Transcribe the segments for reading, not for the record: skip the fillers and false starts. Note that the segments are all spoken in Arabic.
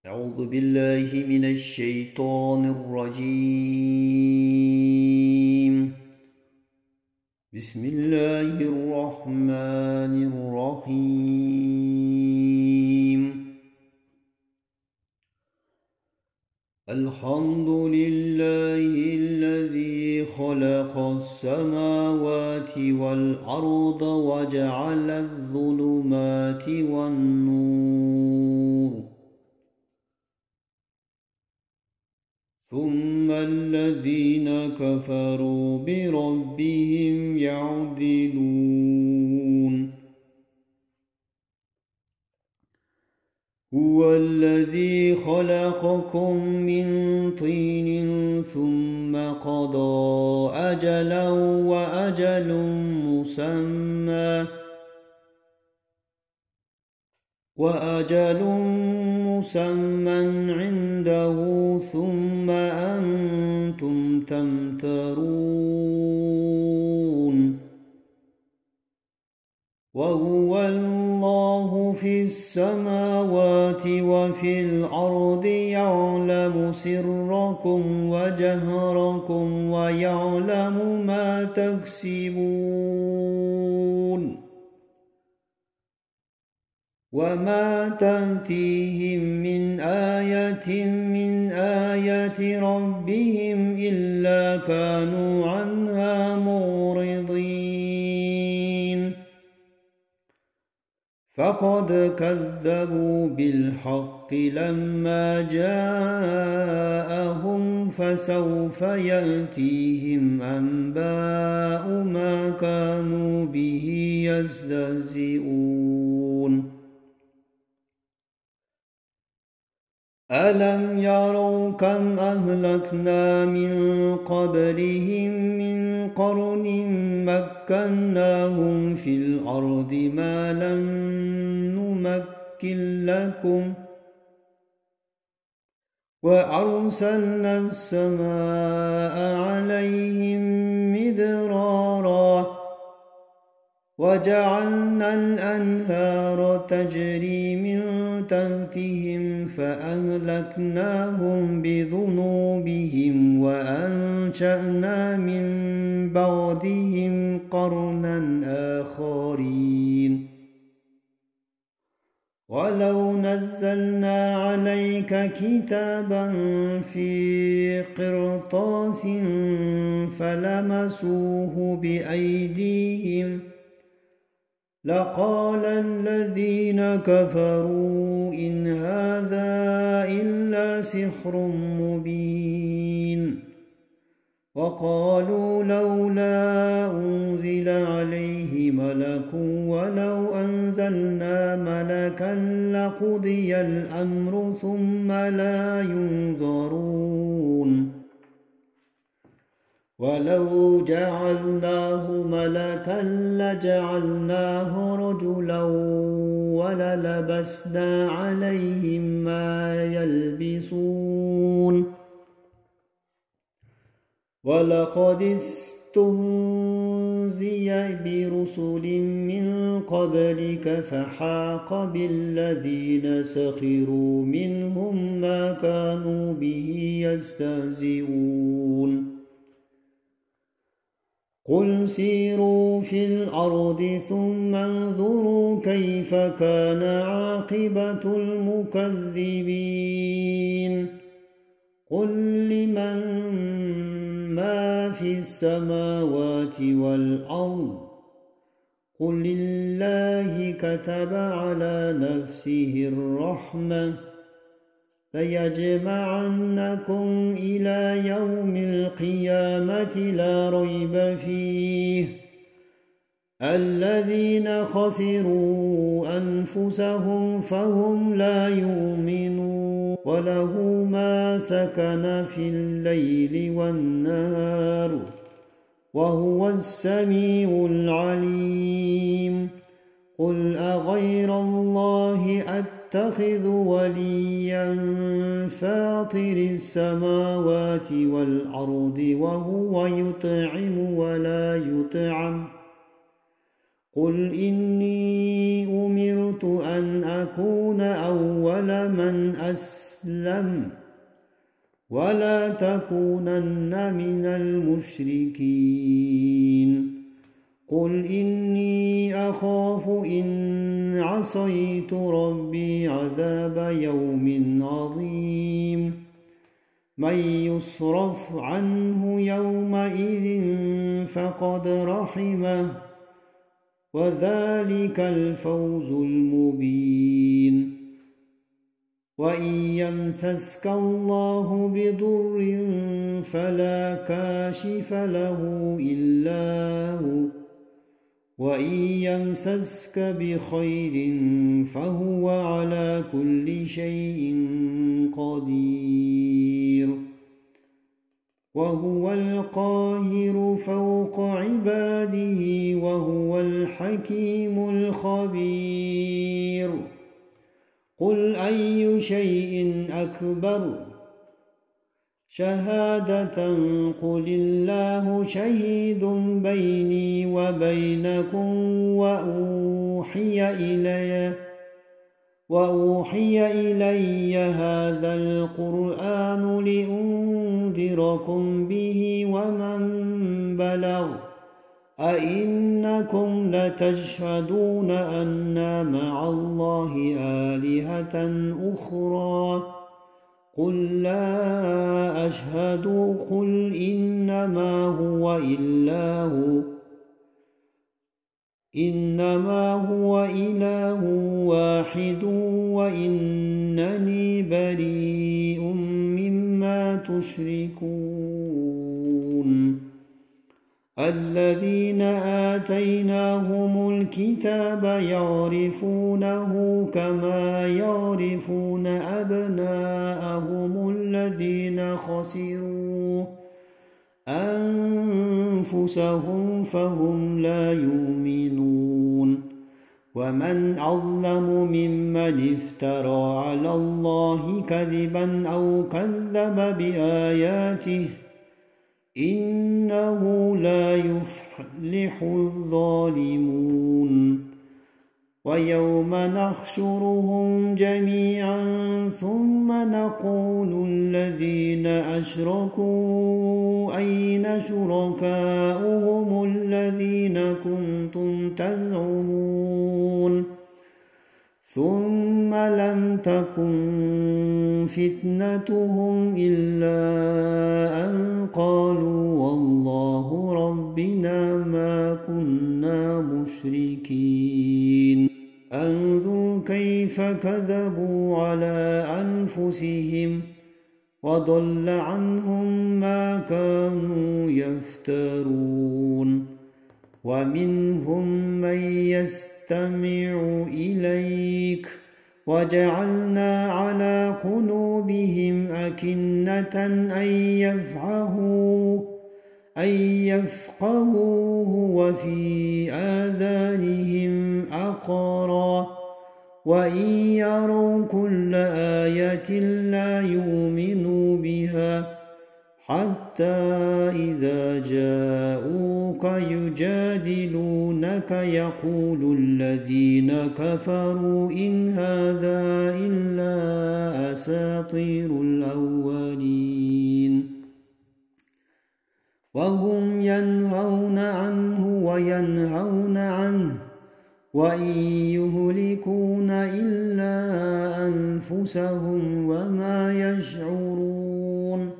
أعوذ بالله من الشيطان الرجيم. بسم الله الرحمن الرحيم. الحمد لله الذي خلق السماوات والأرض وجعل الظلمات والنور، ثم الذين كفروا بربهم يعدلون. هو الذي خلقكم من طين ثم قضى أجلا وأجل مسمى عنده، ثم أنتم تمترون. وهو الله في السماوات وفي الأرض، يعلم سركم وجهركم ويعلم ما تكسبون. وما تأتيهم من آية من آيات ربهم إلا كانوا عنها معرضين. فقد كذبوا بالحق لما جاءهم، فسوف يأتيهم أنباء ما كانوا به يستهزئون. ألم يروا كم أهلكنا من قبلهم من قرن مكناهم في الأرض ما لم نمكن لكم، وأرسلنا السماء عليهم مدرارا، وجعلنا الأنهار تجري من تحتهم، فأهلكناهم بذنوبهم وأنشأنا من بعدهم قرنا آخرين. ولو نزلنا عليك كتابا في قرطاس فلمسوه بأيديهم لقال الذين كفروا إن هذا إلا سحر مبين. وقالوا لولا أنزل عليه ملك، ولو أنزلنا ملكا لقضي الأمر ثم لا ينظرون. ولو جعلناه ملكا لجعلناه رجلا وللبسنا عليهم ما يلبسون. ولقد استهزئ برسل من قبلك فحاق بالذين سخروا منهم ما كانوا به يستهزئون. قل سيروا في الأرض ثم انظروا كيف كان عاقبة المكذبين. قل لمن ما في السماوات والأرض، قل لله كتب على نفسه الرحمة ليجمعنكم إلى يوم القيامة لا ريب فيه، الذين خسروا أنفسهم فهم لا يؤمنون. وله ما سكن في الليل والنهار وهو السميع العليم. قل أغير الله أتخذ وليا فاطر السماوات والأرض وهو يطعم ولا يطعم، قل إني أمرت أن أكون أول من أسلم فاسلم ولا تكونن من المشركين قل إني أخاف إن عصيت ربي عذاب يوم عظيم من يصرف عنه يومئذ فقد رحمه وذلك الفوز المبين وإن يمسسك الله بضر فلا كاشف له إلا هو وإن يمسسك بخير فهو على كل شيء قدير وهو القاهر فوق عباده وهو الحكيم الخبير قل أي شيء أكبر شهادة قل الله شهيد بيني وبينكم وأوحي إلي هذا القرآن لأنذركم به ومن بلغ أئنكم لتشهدون أن مع الله آلهة أخرى قل لا أشهد قل إنما هو إله واحد وإنني بريء مما تشركون الذين آتيناهم الكتاب يعرفونه كما يعرفون أبناءهم الذين خسروا أنفسهم فهم لا يؤمنون ومن أظلم ممن افترى على الله كذبا أو كذب بآياته إنه لا يفلح الظالمون ويوم نحشرهم جميعا ثم نقول الذين أشركوا أين شركاؤهم الذين كنتم تزعمون ثم لم تكن فتنتهم إلا أن قالوا والله ربنا ما كنا مشركين انظر كيف كذبوا على أنفسهم وضل عنهم ما كانوا يفترون ومنهم من يستمع إليك وجعلنا على قلوبهم أكنة أن يفقهوه وفي آذانهم أقرا وإن يروا كل آية لا يؤمنوا بها حتى إذا جاءوك يجادلونك يقول الذين كفروا إن هذا إلا أساطير الأولين وهم ينهون عنه وينهون عنه وإن يهلكون إلا أنفسهم وما يشعرون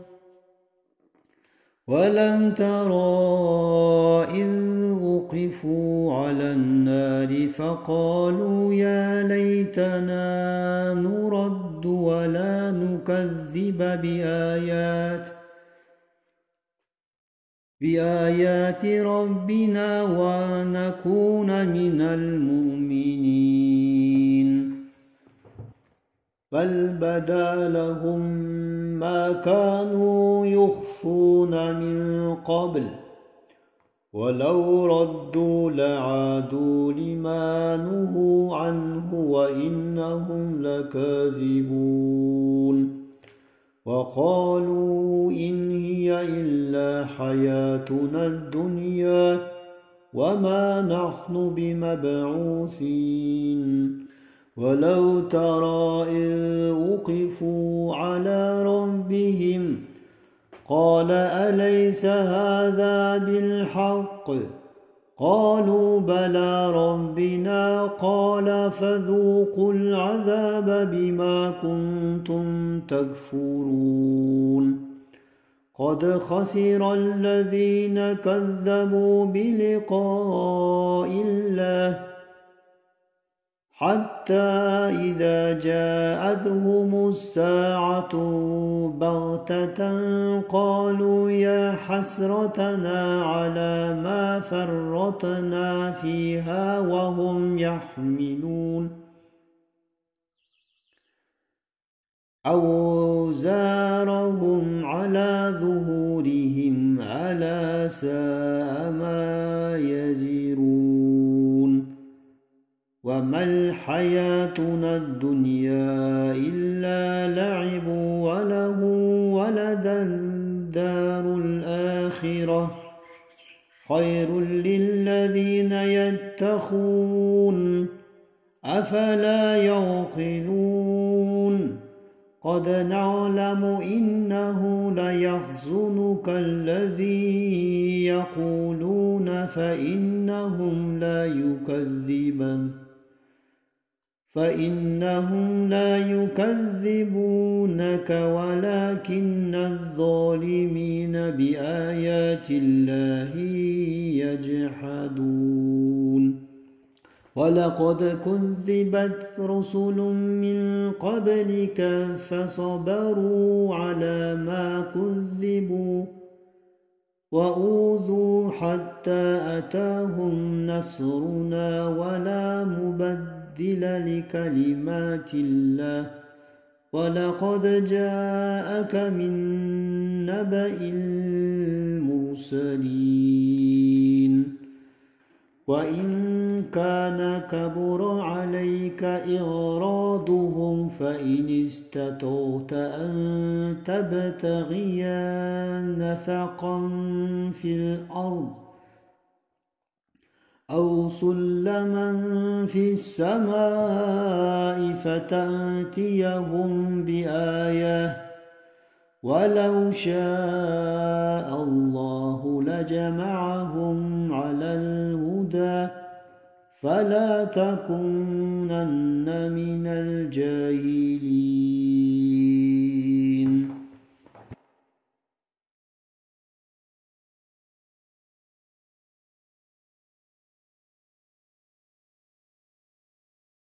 ولم ترى إذ وقفوا على النار فقالوا يا ليتنا نرد ولا نكذب بآيات ربنا ونكون من المؤمنين بل بدا لهم ما كانوا يخفون من قبل ولو ردوا لعادوا لما نهوا عنه وإنهم لكاذبون وقالوا إن هي إلا حياتنا الدنيا وما نحن بمبعوثين ولو ترى إذ وقفوا على ربهم قال أليس هذا بالحق قالوا بلى ربنا قال فذوقوا العذاب بما كنتم تكفرون قد خسر الذين كذبوا بلقاء الله حتى إذا جاءتهم الساعة بغتة قالوا يا حسرتنا على ما فرطنا فيها وهم يحملون أوزارهم على ظهورهم ألا ساء ما يزرون وما الحياتنا الدنيا إلا لعب وله ولدار الآخرة خير للذين يتقون أفلا يعقلون قد نعلم إنه ليحزنك الذي يقولون فإنهم لا يكذبونك ولكن الظالمين بآيات الله يجحدون ولقد كذبت رسل من قبلك فصبروا على ما كذبوا وأوذوا حتى أتاهم نصرنا ولا مبدل لكلمات الله ولقد جاءك من نبأ المرسلين وإن كان كبر عليك إغراضهم فإن استطعت أن تبتغي نفقا في الأرض أو سلما في السماء فتأتيهم بآية ولو شاء الله لجمعهم على الهدى فلا تكونن من الجاهلين